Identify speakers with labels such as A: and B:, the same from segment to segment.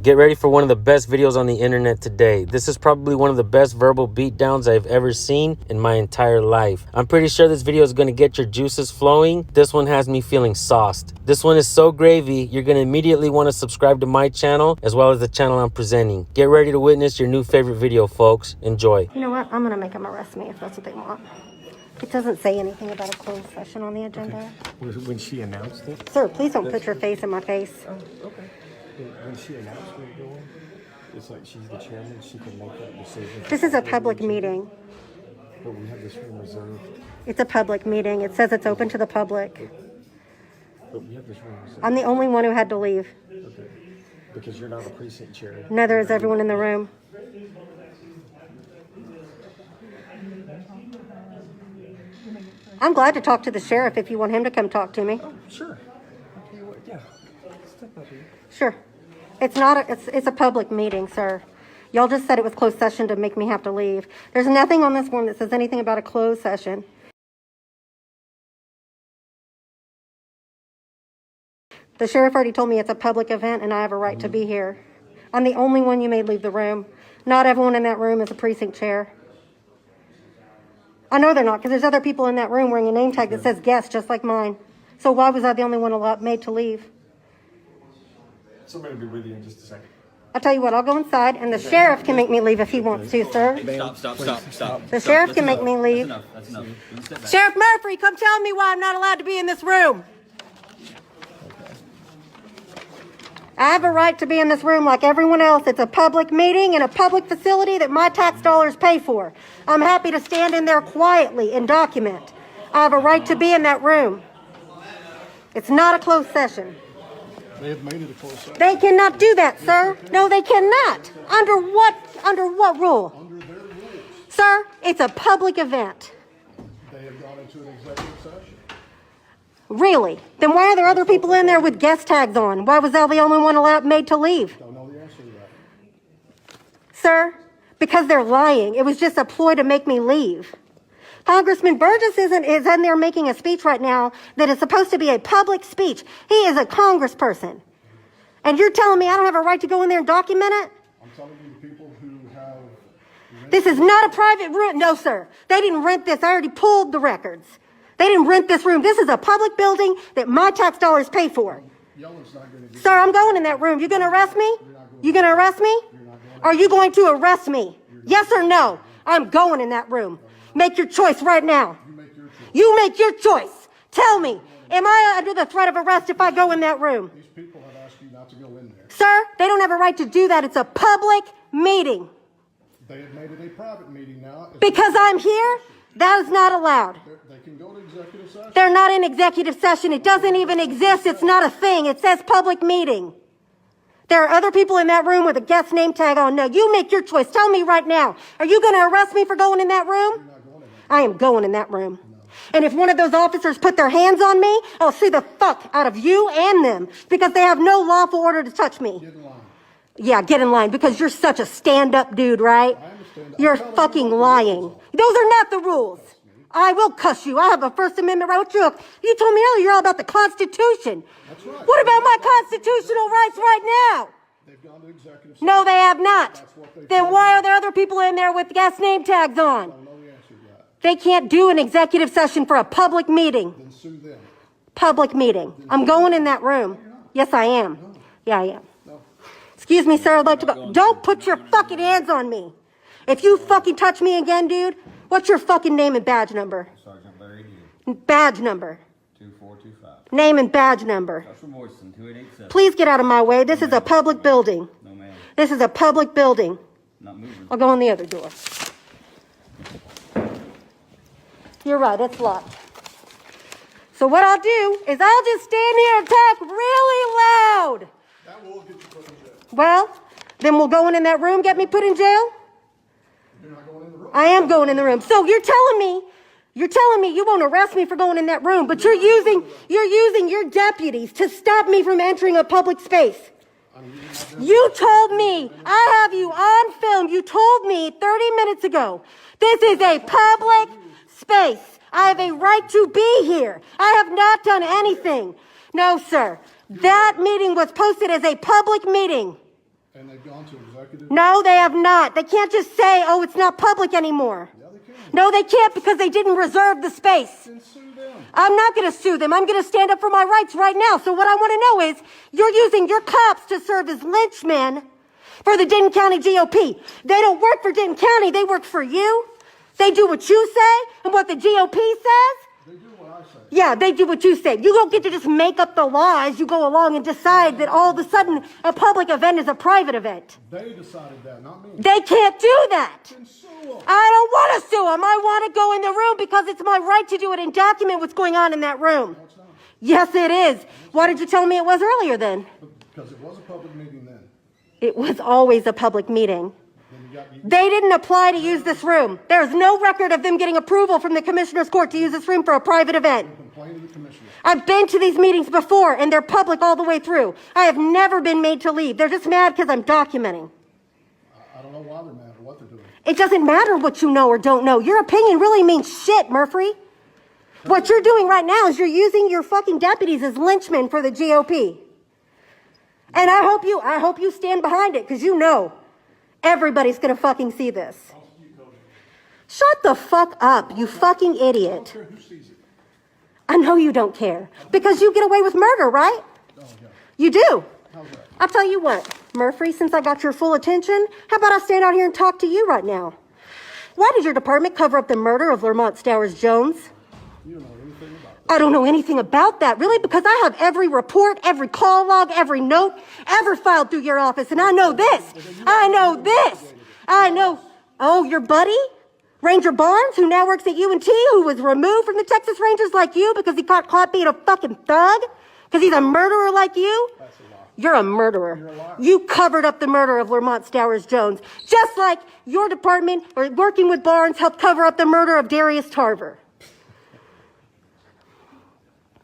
A: Get ready for one of the best videos on the internet today. This is probably one of the best verbal beatdowns I've ever seen in my entire life. I'm pretty sure this video is going to get your juices flowing. This one has me feeling sauced. This one is so gravy, you're going to immediately want to subscribe to my channel as well as the channel I'm presenting. Get ready to witness your new favorite video, folks. Enjoy.
B: You know what? I'm going to make them arrest me if that's what they want. It doesn't say anything about a closed session on the agenda.
C: Okay. When she announced it?
B: Sir, please don't put your face in my face.
C: Oh, okay. When she announced it going, it's like she's the chairman, she can make that decision.
B: This is a public meeting.
C: But we have this room reserved.
B: It's a public meeting. It says it's open to the public.
C: But we have this room reserved.
B: I'm the only one who had to leave.
C: Okay. Because you're not a precinct chair.
B: Neither is everyone in the room. I'm glad to talk to the sheriff if you want him to come talk to me.
C: Oh, sure. Okay, well, yeah. Step up here.
B: Sure. It's not it's a public meeting, sir. Y'all just said it was closed session to make me have to leave. There's nothing on this form that says anything about a closed session. The sheriff already told me it's a public event and I have a right to be here. I'm the only one you made leave the room. Not everyone in that room is a precinct chair. I know they're not, because there's other people in that room wearing a name tag that says guest, just like mine. So why was I the only one made to leave?
C: Somebody will be with you in just a second.
B: I'll tell you what, I'll go inside, and the sheriff can make me leave if he wants to, sir.
D: Stop.
B: The sheriff can make me leave.
D: That's enough.
B: Sheriff Murphy, come tell me why I'm not allowed to be in this room. I have a right to be in this room like everyone else. It's a public meeting in a public facility that my tax dollars pay for. I'm happy to stand in there quietly and document. I have a right to be in that room. It's not a closed session.
C: They have made it a closed session.
B: They cannot do that, sir. No, they cannot. Under what rule?
C: Under their rules,
B: Sir, it's a public event.
C: they have gone into an executive session.
B: Really? Then why are there other people in there with guest tags on? Why was I the only one made to leave?
C: Don't know the answer to that.
B: Sir, because they're lying. It was just a ploy to make me leave. Congressman Burgess is in there making a speech right now that is supposed to be a public speech. He is a congressperson. And you're telling me I don't have a right to go in there and document it?
C: I'm telling you, the people who have...
B: This is not a private room. No, sir. They didn't rent this. I already pulled the records. They didn't rent this room. This is a public building that my tax dollars pay for.
C: Yellow's not going to get...
B: Sir, I'm going in that room. You going to arrest me? You going to arrest me? Are you going to arrest me? Yes or no? I'm going in that room. Make your choice right now. You make your choice. Tell me, am I under the threat of arrest if I go in that room?
C: These people have asked you not to go in there.
B: Sir, they don't have a right to do that. It's a public meeting.
C: They have made it a private meeting now.
B: Because I'm here, that is not allowed.
C: They can go to executive session.
B: They're not in executive session. It doesn't even exist. It's not a thing. It says public meeting. There are other people in that room with a guest name tag on. No, you make your choice. Tell me right now. Are you going to arrest me for going in that room? I am going in that room. And if one of those officers put their hands on me, I'll sue the fuck out of you and them because they have no lawful order to touch me.
C: Get in line.
B: Yeah, get in line because you're such a stand-up dude, right?
C: I understand.
B: You're fucking lying. Those are not the rules. I will cuss you. I have a First Amendment right. You told me earlier you're all about the Constitution.
C: That's right.
B: What about my constitutional rights right now?
C: They've gone to executive session.
B: No, they have not.
C: That's what they
B: Then
C: told
B: why
C: me.
B: are there other people in there with guest name tags on?
C: I don't know the answer to that.
B: They can't do an executive session for a public meeting.
C: Then sue them.
B: Public meeting. I'm going in that room. Yes, I am. Yeah, I am.
C: No.
B: Excuse me, sir. I'd like to go. Don't put your fucking hands on me. If you fucking touch me again, dude, what's your fucking name and badge number?
D: Sergeant Larry Dean,
B: Badge number.
D: 2425.
B: Name and badge number.
D: Joshua Morrison, 2887.
B: Please get out of my way. This is a public building.
D: No, ma'am.
B: This is a public building.
D: Not moving.
B: I'll go in the other door. You're right, it's locked. So what I'll do is I'll just stand here and talk really loud.
C: That will get you put in jail.
B: Well, then we'll go in that room, get me put in jail?
C: You're not going in the room.
B: I am going in the room. So you're telling me you won't arrest me for going in that room, but you're using your deputies to stop me from entering a public space. You told me, I have you on film, you told me 30 minutes ago, this is a public space. I have a right to be here. I have not done anything. No, sir. That meeting was posted as a public meeting.
E: And they've gone to executive?
B: No, they have not. They can't just say, oh, it's not public anymore.
E: Yeah, they can.
B: No, they can't because they didn't reserve the space.
E: Then sue them.
B: I'm not going to sue them. I'm going to stand up for my rights right now. So what I want to know is, you're using your cops to serve as lynchmen for the Denton County GOP. They don't work for Denton County. They work for you. They do what you say and what the GOP says.
E: They do what I say.
B: Yeah, they do what you say. You don't get to just make up the law as you go along and decide that all of a sudden a public event is a private event.
E: They decided that, not me.
B: They can't do that.
E: Then sue them.
B: I don't want to sue them. I want to go in the room because it's my right to do it and document what's going on in that room.
E: No, it's not.
B: Yes, it is. Why did you tell me it was earlier then?
E: Because it was a public meeting then.
B: It was always a public meeting.
E: Then you
B: They didn't apply to use this room. There's no record of them getting approval from the Commissioner's Court to use this room for a private event.
E: complain to the commissioner.
B: I've been to these meetings before, and they're public all the way through. I have never been made to leave. They're just mad because I'm documenting.
E: I don't know why they're mad or what they're doing.
B: It doesn't matter what you know or don't know. Your opinion really means shit, Murphy. What you're doing right now is you're using your fucking deputies as lynchmen for the GOP. And I hope you stand behind it, because you know everybody's gonna fucking see this. Shut the fuck up, you fucking idiot.
E: Who sees it?
B: I know you don't care, because you get away with murder, right?
E: Oh, yeah.
B: You do.
E: How's that?
B: I'll tell you what, Murphy, since I got your full attention, how about I stand out here and talk to you right now? Why did your department cover up the murder of Lamont Stowers Jones?
E: You don't know anything about it.
B: I don't know anything about that, really, because I have every report, every call log, every note ever filed through your office, and I know this. I know this. I know. Oh, your buddy? Ranger Barnes, who now works at UNT, who was removed from the Texas Rangers like you because he got caught being a fucking thug? Because he's a murderer like you?
E: That's a lie.
B: You're a murderer.
E: You're a liar.
B: You covered up the murder of Lamont Stowers Jones, just like your department, or working with Barnes, helped cover up the murder of Darius Tarver.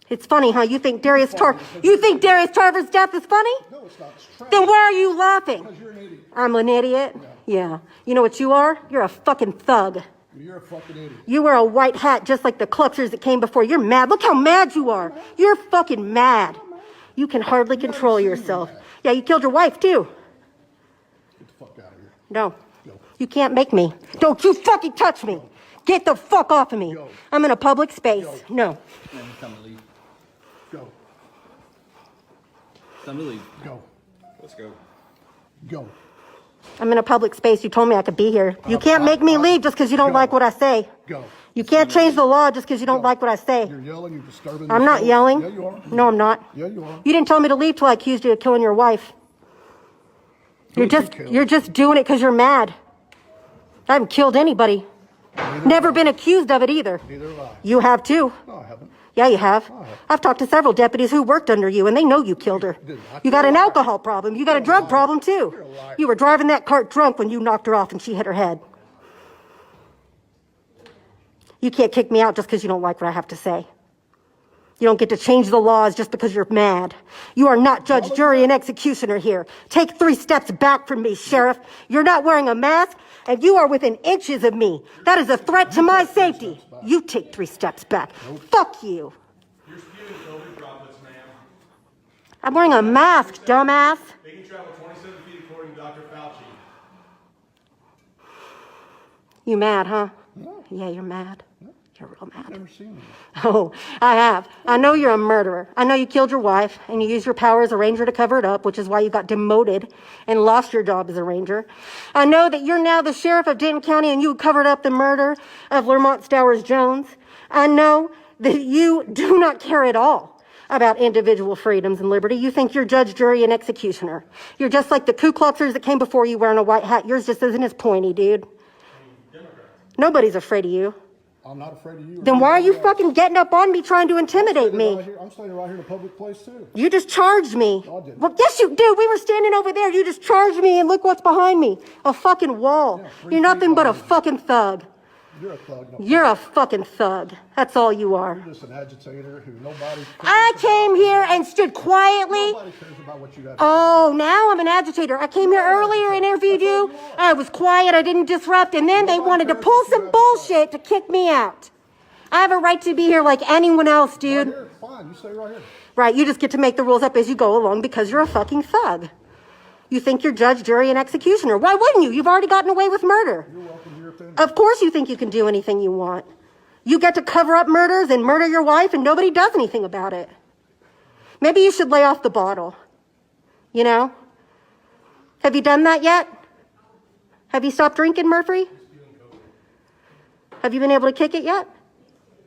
B: It's funny, huh? You think Darius Tarver's death is funny?
E: No, it's not. It's trash.
B: Then why are you laughing?
E: Because you're an idiot.
B: I'm an idiot? Yeah. You know what you are? You're a fucking thug.
E: You're a fucking idiot.
B: You wear a white hat just like the Cluxers that came before. You're mad. Look how mad you are. You're fucking mad. You can hardly control yourself. Yeah, you killed your wife too.
E: Get the fuck out of here.
B: No. You can't make me. Don't you fucking touch me. Get the fuck off of me.
E: Go.
B: I'm in a public space. No.
D: Man, time to leave.
E: Go.
D: Time to leave.
E: Go.
D: Let's go.
E: Go.
B: I'm in a public space. You told me I could be here. You can't make me leave just because you don't like what I say.
E: Go.
B: You can't change the law just because you don't like what I say.
E: You're yelling. You're disturbing.
B: I'm
E: the
B: not
E: show.
B: yelling.
E: Yeah, you are.
B: No, I'm not.
E: Yeah, you are.
B: You didn't tell me to leave till I accused you of killing your wife. You're just doing it because you're mad. I haven't killed anybody. Never been accused of it either.
E: Neither have I.
B: You have too.
E: No, I haven't.
B: Yeah, you have.
E: Oh.
B: I've talked to several deputies who worked under you, and they know you killed her.
E: Dude,
B: You got
E: you're
B: an
E: a liar.
B: alcohol problem. You got a drug problem too.
E: You're a liar.
B: You were driving that cart drunk when you knocked her off and she hit her head. You can't kick me out just because you don't like what I have to say. You don't get to change the laws just because you're mad. You are not judge, jury, and executioner here. Take 3 steps back from me, Sheriff. You're not wearing a mask, and you are within inches of me. That is a threat to my safety. You take 3 steps back. Fuck you.
F: You're spewing COVID droplets, ma'am.
B: I'm wearing a mask, dumbass.
F: They can travel 27 feet according to Dr. Fauci.
B: You mad, huh? Yeah, you're mad. You're real mad.
E: Never seen you.
B: Oh, I have. I know you're a murderer. I know you killed your wife and you used your power as a ranger to cover it up, which is why you got demoted and lost your job as a ranger. I know that you're now the sheriff of Denton County and you covered up the murder of Lamont Stowers Jones. I know that you do not care at all about individual freedoms and liberty. You think you're judge, jury, and executioner. You're just like the Ku Kluxers that came before you wearing a white hat. Yours just isn't as pointy, dude. Nobody's afraid of you.
E: I'm not afraid of you.
B: Then why are you fucking getting up on me trying to intimidate me?
E: I'm standing right here in a public place too.
B: You just charged me.
E: No, I didn't.
B: Well, yes, you did. We were standing over there. You just charged me, and look what's behind me. A fucking wall.
E: Yeah, 3
B: You're nothing
E: feet
B: but a
E: behind me.
B: fucking thug.
E: You're a thug. No,
B: You're a fucking thug. That's all you are.
E: You're just an agitator who nobody cares
B: I
E: about.
B: came here and stood quietly.
E: Nobody cares about what you got.
B: Oh, now I'm an agitator. I came here earlier and interviewed you. I was quiet. I didn't disrupt. And then they wanted to pull some bullshit to kick me out. I have a right to be here like anyone else,
E: Right
B: dude.
E: here, fine. You stay right here.
B: Right, you just get to make the rules up as you go along because you're a fucking thug. You think you're judge, jury, and executioner. Why wouldn't you? You've already gotten away with murder.
E: You're welcome to your opinion.
B: Of course you think you can do anything you want. You get to cover up murders and murder your wife and nobody does anything about it. Maybe you should lay off the bottle. You know? Have you done that yet? Have you stopped drinking, Murphy? Have you been able to kick it yet?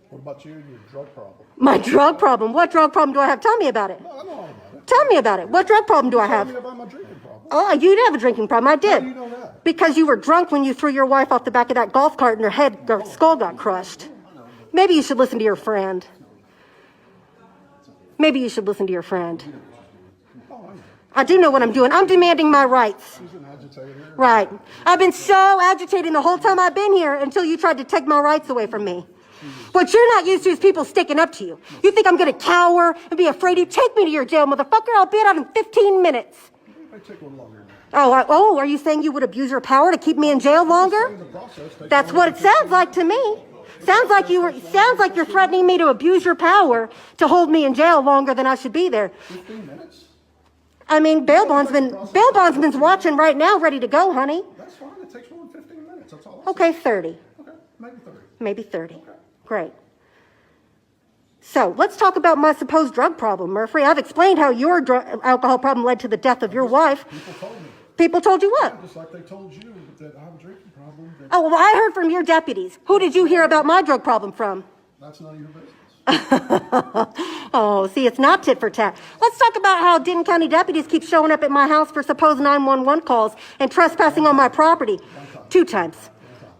E: What about you and your drug problem?
B: My drug problem? What drug problem do I have? Tell me about it.
E: No, I know all about it.
B: Tell me about it. What drug problem do I
E: Tell me
B: have?
E: about my drinking problem.
B: Oh, you did have a drinking problem. I did.
E: How do you know that?
B: Because you were drunk when you threw your wife off the back of that golf cart and her skull got crushed. Maybe you should listen to your friend. Maybe you should listen to your friend. I do know what I'm doing. I'm demanding my rights.
E: She's an agitator.
B: Right. I've been so agitating the whole time I've been here until you tried to take my rights away from me. What you're not used to is people sticking up to you. You think I'm going to cower and be afraid of you? Take me to your jail, motherfucker. I'll be out in 15 minutes.
E: It may take one longer.
B: Oh, are you saying you would abuse your power to keep me in jail longer?
E: In the process, take
B: That's what it sounds like to me. Sounds like you're threatening me to abuse your power to hold me in jail longer than I should be there.
E: 15 minutes?
B: I mean, bail bondsman's watching right now, ready to go, honey.
E: That's fine. It takes more than 15 minutes. That's all.
B: Okay, 30.
E: Okay, maybe 30.
B: Maybe 30. Great. So let's talk about my supposed drug problem, Murphy. I've explained how your alcohol problem led to the death of your wife.
E: People told me.
B: People told you what?
E: Just like they told you that I have a drinking problem. That
B: Oh, well, I heard from your deputies. Who did you hear about my drug problem from?
E: that's none of your business.
B: Oh, see, it's not tit for tat. Let's talk about how Denton County deputies keep showing up at my house for supposed 911 calls and trespassing on my property. 2 times.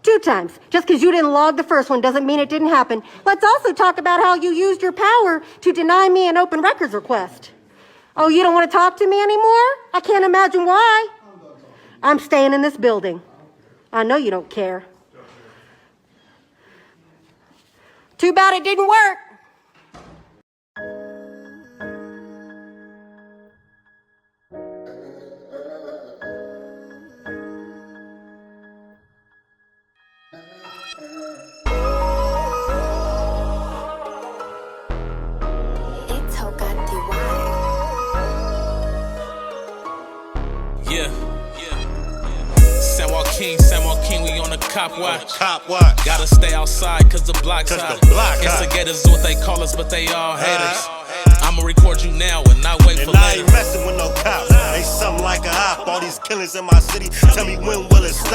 B: 2 times. Just because you didn't log the first one doesn't mean it didn't happen. Let's also talk about how you used your power to deny me an open records request. Oh, you don't want to talk to me anymore? I can't imagine why. I'm staying in this building. I know you don't care. Too bad it didn't work.
G: San Joaquin, we on the cop watch.
H: Cop watch.
G: Gotta stay outside cause the block's
H: Cause
G: hot.
H: the block hot.
G: Instigators is what they call us, but they all haters. I'ma record you now and not wait for
H: And I
G: later.
H: ain't messing with no cops. Ain't something like a op. All these killings in my city. Tell me when will it stop?